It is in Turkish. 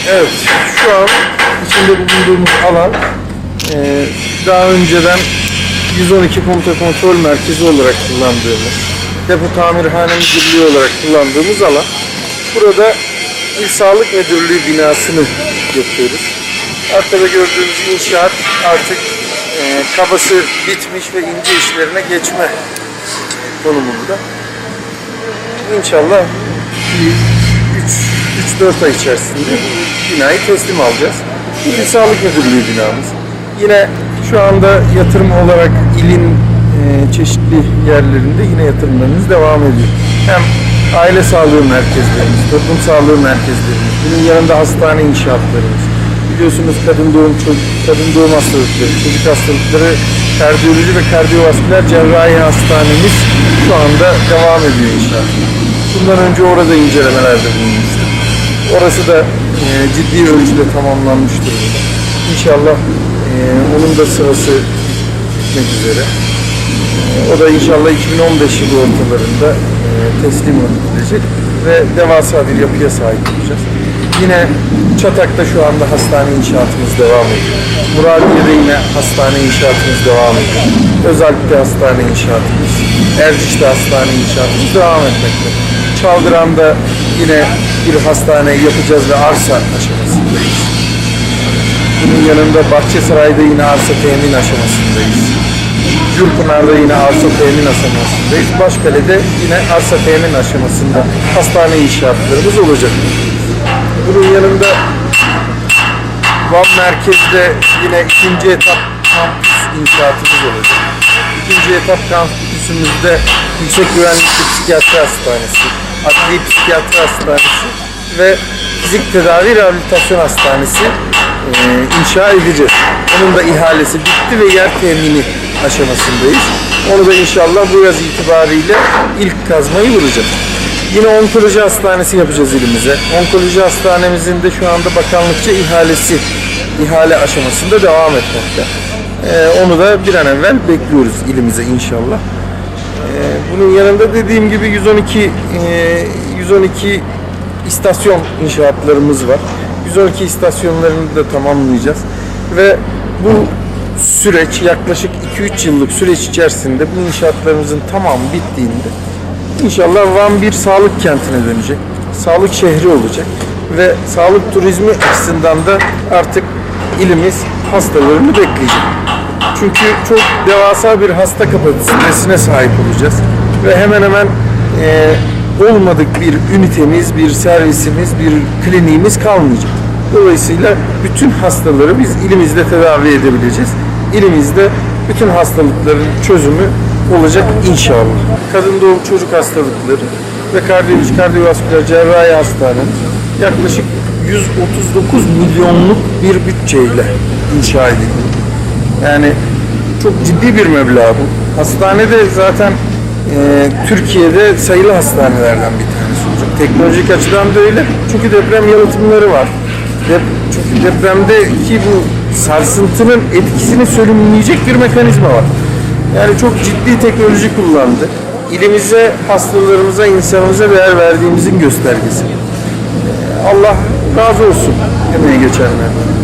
Evet, şu an içinde bulunduğumuz alan daha önceden 112 komuta kontrol merkezi olarak kullandığımız, depo tamirhane müdürlüğü olarak kullandığımız alan. Burada İl Sağlık Müdürlüğü binasını yapıyoruz. Arkada gördüğünüz inşaat artık kabası bitmiş ve ince işlerine geçme konumunda. İnşallah 3-4 ay içerisinde binayı teslim alacağız. İl Sağlık Müdürlüğü binamız. Yine şu anda yatırım olarak ilin çeşitli yerlerinde yine yatırımlarımız devam ediyor. Hem aile sağlığı merkezlerimiz, toplum sağlığı merkezlerimiz, bunun yanında hastane inşaatlarımız. Biliyorsunuz kadın doğum hastalıkları, çocuk hastalıkları, kardiyoloji ve kardiyovasküler cerrahi hastanemiz şu anda devam ediyor inşaat. Bundan önce orada incelemelerde bulunmuştuk. Orası da ciddi ölçüde tamamlanmış durumda. İnşallah onun da sırası bitmek üzere. O da inşallah 2015 yılı ortalarında teslim edilecek ve devasa bir yapıya sahip olacağız. Yine Çatak'ta şu anda hastane inşaatımız devam ediyor. Muradiye'de yine hastane inşaatımız devam ediyor. Özalp'te hastane inşaatımız, Erciş'te hastane inşaatımız devam etmekte. Çaldıran'da yine bir hastane yapacağız ve arsa aşamasındayız. Bunun yanında Bahçesaray'da yine arsa temin aşamasındayız. Gürpınar'da yine arsa temin aşamasındayız. Başkale'de yine arsa temin aşamasında hastane inşaatlarımız olacak. Bunun yanında Van merkezde yine ikinci etap kampüs inşaatımız olacak. İkinci etap kampüsümüzde yüksek güvenlikli psikiyatri hastanesi, adli psikiyatri hastanesi ve fizik tedavi rehabilitasyon hastanesi inşa edeceğiz. Onun da ihalesi bitti ve yer temini aşamasındayız. Onu da inşallah bu yaz itibariyle ilk kazmayı vuracağız. Yine onkoloji hastanesi yapacağız ilimize. Onkoloji hastanemizin de şu anda bakanlıkça ihale aşamasında devam etmekte. Onu da bir an evvel bekliyoruz ilimize inşallah. Bunun yanında dediğim gibi 112 istasyon inşaatlarımız var. 112 istasyonlarını da tamamlayacağız. Ve bu süreç yaklaşık 2-3 yıllık süreç içerisinde bu inşaatlarımızın tamamı bittiğinde İnşallah Van bir sağlık kentine dönecek, sağlık şehri olacak ve sağlık turizmi açısından da artık ilimiz hastalarını bekleyecek. Çünkü çok devasa bir hasta kapasitesine sahip olacağız ve hemen hemen olmadık bir ünitemiz, bir servisimiz, bir kliniğimiz kalmayacak. Dolayısıyla bütün hastaları biz ilimizde tedavi edebileceğiz. İlimizde bütün hastalıkların çözümü olacak inşallah. Kadın doğum çocuk hastalıkları ve kardiyoloji kardiyovasküler cerrahi hastanemiz yaklaşık 139 milyonluk bir bütçeyle inşa edildi. Yani çok ciddi bir meblağ bu. Hastanede zaten Türkiye'de sayılı hastanelerden bir tanesi olacak. Teknolojik açıdan da öyle. Çünkü deprem yalıtımları var. Çünkü depremdeki bu sarsıntının etkisini sönümleyecek bir mekanizma var. Yani çok ciddi teknoloji kullandı. İlimize, hastalarımıza, insanımıza değer verdiğimizin göstergesi. Allah razı olsun emeği geçenlerden.